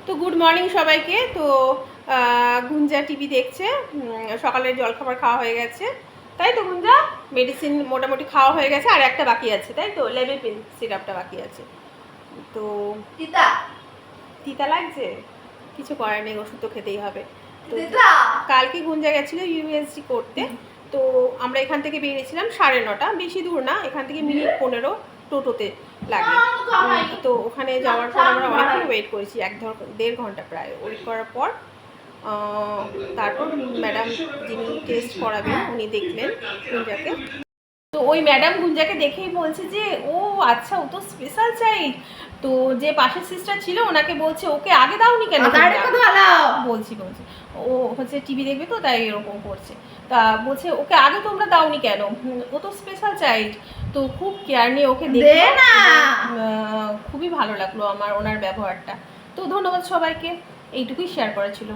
তো good morning সবাইকে। তো গুঞ্জা টিভি দেখছে, সকালের জলখাবার খাওয়া হয়ে গেছে, তাই তো গুঞ্জা? মেডিসিন মোটামুটি খাওয়া হয়ে গেছে, আর একটা বাকি আছে, তাই তো? লেবেপিন সিরাপটা বাকি আছে। তো তিতা তিতা লাগছে, কিছু করার নেই, ওষুধ তো খেতেই হবে। তো কালকে গুঞ্জা গেছিলো ইউএসজি করতে, তো আমরা এখান থেকে বেরিয়েছিলাম 9:30, বেশি দূর না, এখান থেকে মিনিট 15 টোটোতে লাগে। তো ওখানে যাওয়ার পর আমরা অনেকক্ষণ ওয়েট করেছি, 1-1.5 ঘন্টা প্রায় ওয়েট করার পর তারপর ম্যাডাম যিনি টেস্ট করাবেন উনি দেখলেন গুঞ্জাকে। তো ওই ম্যাডাম গুঞ্জাকে দেখেই বলছে যে ও আচ্ছা, ও তো স্পেশাল চাইল্ড। তো যে পাশের সিস্টার ছিল ওনাকে বলছে ওকে আগে দাওনি কেন? বলছি ও হচ্ছে টিভি দেখবে তো তাই এরকম করছে। তা বলছে ওকে আগে তোমরা দাওনি কেন, ও তো স্পেশাল চাইল্ড। তো খুব কেয়ার নিয়ে ওকে দেখে খুবই ভালো লাগলো আমার ওনার ব্যবহারটা। তো ধন্যবাদ সবাইকে, এইটুকুই শেয়ার করা ছিল।